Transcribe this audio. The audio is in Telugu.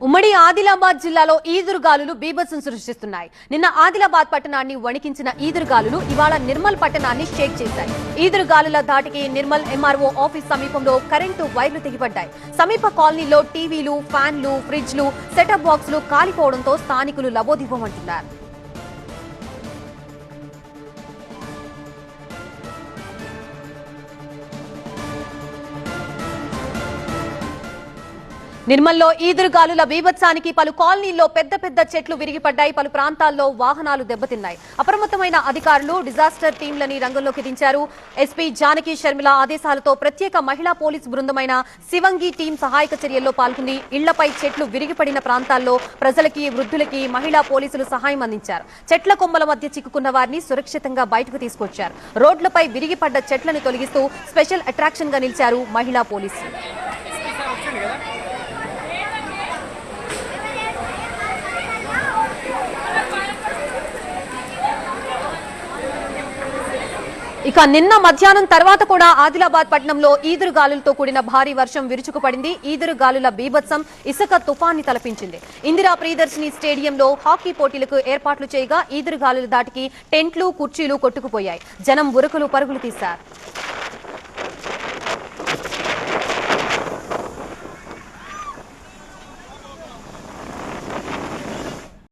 ఉమ్మడి ఆదిలాబాద్ జిల్లాలో ఈదురుగాలులు బీభత్సం సృష్టిస్తున్నాయి. నిన్న ఆదిలాబాద్ పట్టణాన్ని వణికించిన ఈదురుగాలులు ఇవాళ నిర్మల్ పట్టణాన్ని షేక్ చేశాయి. ఈదురుగాలుల ధాటికి నిర్మల్ ఎంఆర్ఓ ఆఫీస్ సమీపంలో కరెంటు వైర్లు తెగిపడ్డాయి. సమీప కాలనీలో టీవీలు, ఫ్యాన్లు, ఫ్రిడ్జ్లు, సెటప్ బాక్సులు కాలిపోవడంతో స్థానికులు లబోదిబోమంటున్నారు. నిర్మల్లో ఈదురుగాలుల బీభత్సానికి పలు కాలనీల్లో పెద్ద పెద్ద చెట్లు విరిగిపడ్డాయి. పలు ప్రాంతాల్లో వాహనాలు దెబ్బతిన్నాయి. అప్రమత్తమైన అధికారులు డిజాస్టర్ టీంలని రంగంలోకి దించారు. ఎస్పీ జానకి శర్మిల ఆదేశాలతో ప్రత్యేక మహిళా పోలీసు బృందమైన శివంగి టీం సహాయక చర్యల్లో పాల్గొంది. ఇళ్లపై చెట్లు విరిగిపడిన ప్రాంతాల్లో ప్రజలకి, వృద్ధులకి మహిళా పోలీసులు సహాయం అందించారు. చెట్ల కొమ్మల మధ్య చిక్కుకున్న వారిని సురక్షితంగా బయటకు తీసుకొచ్చారు. రోడ్లపై విరిగిపడ్డ చెట్లను తొలగిస్తూ స్పెషల్ అట్రాక్షన్ గా నిలిచారు మహిళా పోలీసులు. ఇక నిన్న మధ్యాహ్నం తర్వాత కూడా ఆదిలాబాద్ పట్టణంలో ఈదురుగాలులతో కూడిన భారీ వర్షం విరుచుకుపడింది. ఈదురుగాలుల బీభత్సం ఇసుక తుఫాన్ని తలపించింది. ఇందిరా ప్రియదర్శిని స్టేడియంలో హాకీ పోటీలకు ఏర్పాట్లు చేయగా ఈదురుగాలుల దాటికి టెంట్లు, కుర్చీలు కొట్టుకుపోయాయి. జనం ఉరుకులు పరుగులు తీశారు.